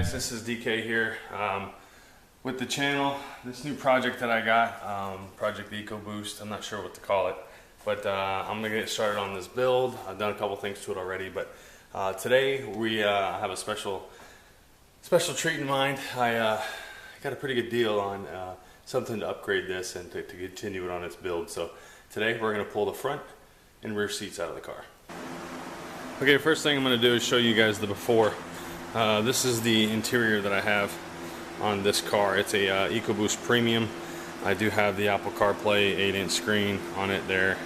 guys, this is DK here with the channel. This new project that I got, Project Ecoboost, I'm not sure what to call it, but I'm gonna get started on this build. I've done a couple things to it already, but today we have a special treat in mind. I got a pretty good deal on something to upgrade this and to continue it on its build. So today we're gonna pull the front and rear seats out of the car. Okay, first thing I'm gonna do is show you guys the before. This is the interior that I have on this car. It's a Ecoboost Premium. I do have the Apple CarPlay 8-inch screen on it there.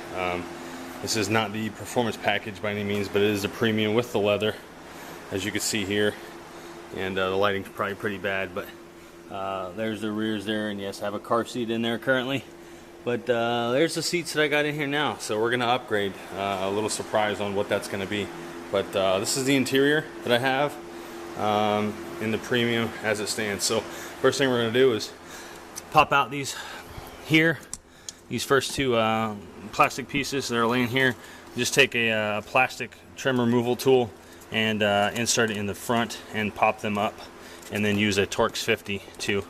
This is not the performance package by any means, but it is a premium with the leather, as you can see here. And the lighting's probably pretty bad, but there's the rears there, and yes, I have a car seat in there currently. But there's the seats that I got in here now, so we're gonna upgrade. A little surprise on what that's gonna be. But this is the interior that I have in the Premium as it stands. So first thing we're gonna do is pop out these first two plastic pieces that are laying here. Just take a plastic trim removal tool and insert it in the front and pop them up, and then use a Torx 50 to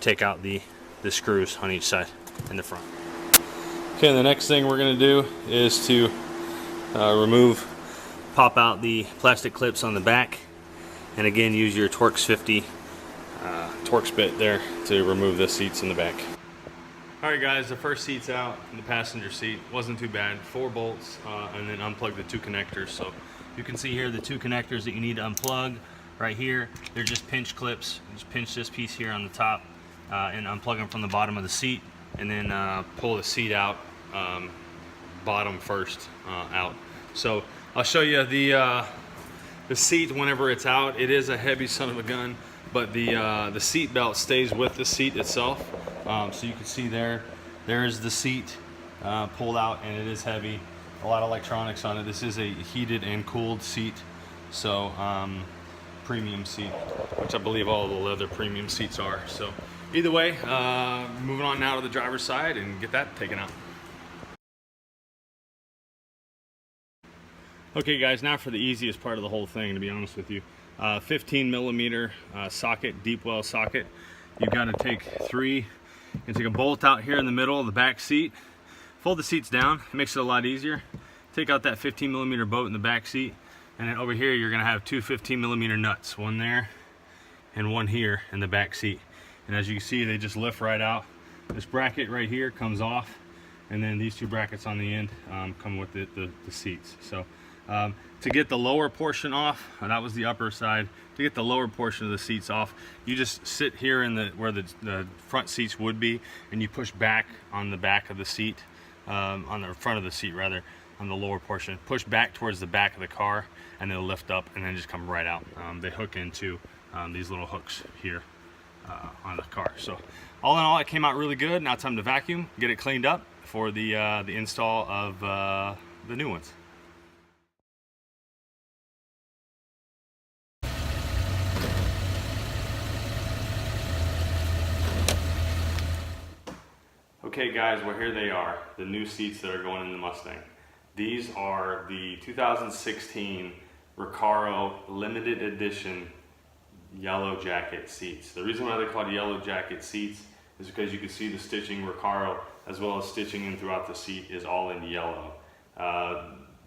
take out the screws on each side in the front. Okay, the next thing we're going to do is to pop out the plastic clips on the back, and again use your Torx 50 Torx bit there to remove the seats in the back. Alright guys, the first seat's out in the passenger seat. Wasn't too bad. 4 bolts and then unplug the 2 connectors. So you can see here the 2 connectors that you need to unplug right here. They're just pinch clips. You just pinch this piece here on the top and unplug them from the bottom of the seat, and then pull the seat out bottom first out. So I'll show you the seat whenever it's out. It is a heavy son of a gun, but the seat belt stays with the seat itself. So you can see there's the seat pulled out, and it is heavy. A lot of electronics on it. This is a heated and cooled seat, so premium seat, which I believe all the leather premium seats are. So either way, moving on now to the driver's side and get that taken out. Okay guys, now for the easiest part of the whole thing, to be honest with you. 15mm socket, deep well socket. You've got to take 3 and take a bolt out here in the middle of the back seat. Fold the seats down, it makes it a lot easier. Take out that 15mm bolt in the back seat, and then over here you're gonna have 2 15mm nuts, one there and one here in the back seat. And as you can see, they just lift right out. This bracket right here comes off, and then these 2 brackets on the end come with the seats. So to get the lower portion off, that was the upper side. To get the lower portion of the seats off, you just sit here in where the front seats would be, and you push back on the back of the seat, on the front of the seat rather, on the lower portion. Push back towards the back of the car, and they'll lift up and then just come right out. They hook into these little hooks here on the car. So all in all, it came out really good. Now it's time to vacuum, get it cleaned up for the install of the new ones. Okay guys, well here they are, the new seats that are going in the Mustang. These are the 2016 Recaro limited edition yellow jacket seats. The reason why they're called yellow jacket seats is because you can see the stitching Recaro, as well as stitching in throughout the seat, is all in yellow.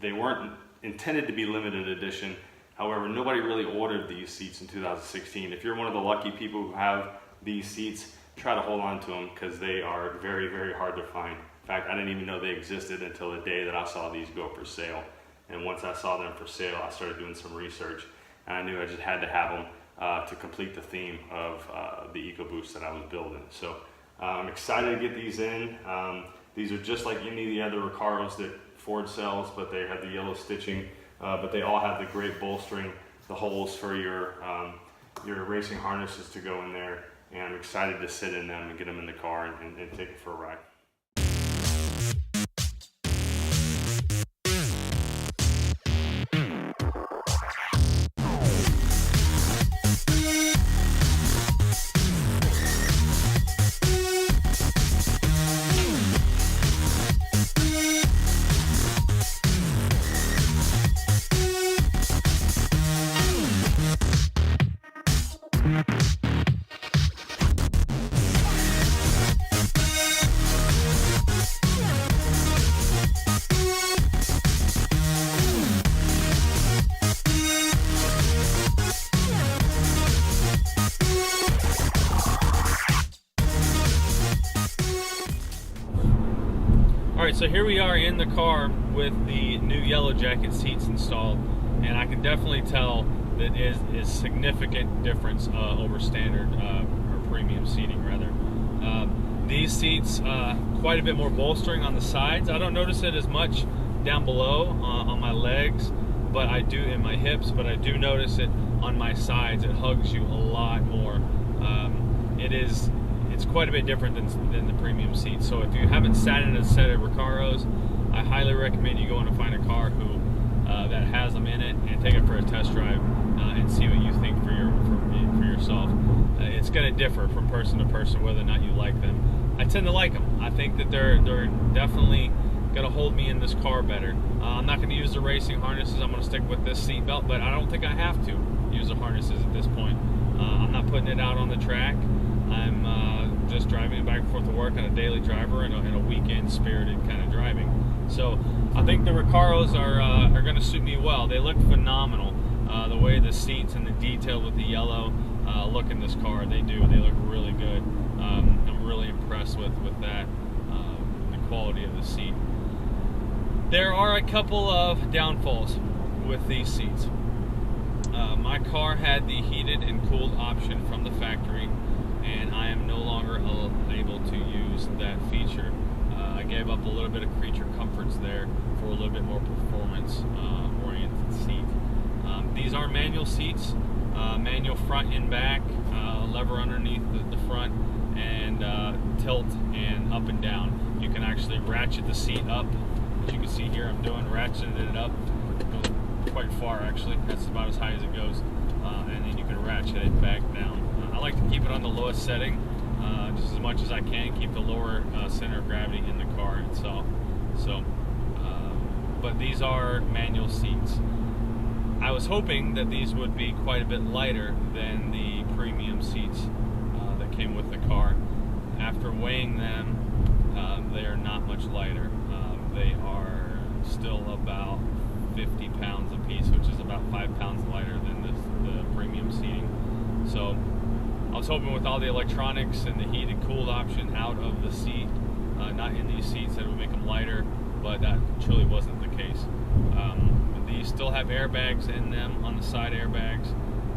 They weren't intended to be limited edition. However, nobody really ordered these seats in 2016. If you're one of the lucky people who have these seats, try to hold on to them, because they are very, very hard to find. In fact, I didn't even know they existed until the day that I saw these go for sale. And once I saw them for sale, I started doing some research, and I knew I just had to have them to complete the theme of the Ecoboost that I was building. So I'm excited to get these in. These are just like any of the other Recaros that Ford sells, but they have the yellow stitching, but they all have the great bolstering, the holes for your racing harnesses to go in there. And I'm excited to sit in them and get them in the car and take it for a ride. so here we are in the car with the new yellow jacket seats installed, and I can definitely tell that is significant difference over standard or premium seating rather. These seats, quite a bit more bolstering on the sides. I don't notice it as much down below on my legs, but I do in my hips, but I do notice it on my sides. It hugs you a lot more. It's quite a bit different than the premium seats. So if you haven't sat in a set of Recaros, I highly recommend you go and find a car who that has them in it and take it for a test drive and see what you think for yourself. It's going to differ from person to person whether or not you like them. I tend to like them. I think that they're definitely going to hold me in this car better. I'm not going to use the racing harnesses. I'm going to stick with this seat belt, but I don't think I have to use the harnesses at this point. I'm not putting it out on the track. I'm just driving it back and forth to work on a daily driver and a weekend spirited kind of driving. So I think the Recaros are going to suit me well. They look phenomenal. The way the seats and the detail with the yellow look in this car, they look really good. I'm really impressed with that, the quality of the seat. There are a couple of downfalls with these seats. My car had the heated and cooled option from the factory, and I am no longer able to use that feature. I gave up a little bit of creature comforts there for a little bit more performance oriented seat. These are manual seats, manual front and back, lever underneath the front, and tilt and up and down. You can actually ratchet the seat up. As you can see here, I'm ratcheting it up. It goes quite far actually. That's about as high as it goes, and then you can ratchet it back down. I like to keep it on the lowest setting, just as much as I can. Keep the lower center of gravity in the car itself. So, but these are manual seats. I was hoping that these would be quite a bit lighter than the premium seats that came with the car. After weighing them, they are not much lighter. They are still about 50 pounds a piece, which is about 5 pounds lighter than the premium seating. So I was hoping with all the electronics and the heated cooled option out of the seat, not in these seats, that it would make them lighter, but that truly wasn't the case. These still have airbags in them on the side airbags,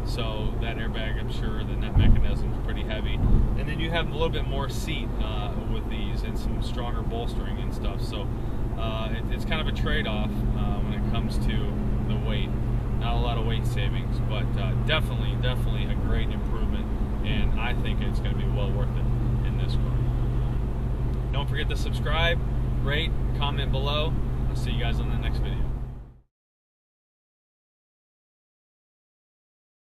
so that airbag, I'm sure the net mechanism is pretty heavy. And then you have a little bit more seat with these and some stronger bolstering and stuff. So it's kind of a trade-off when it comes to the weight. Not a lot of weight savings, but definitely a great improvement, and I think it's going to be well worth it in this car. Don't forget to subscribe, rate, comment below. I'll see you guys on the next video.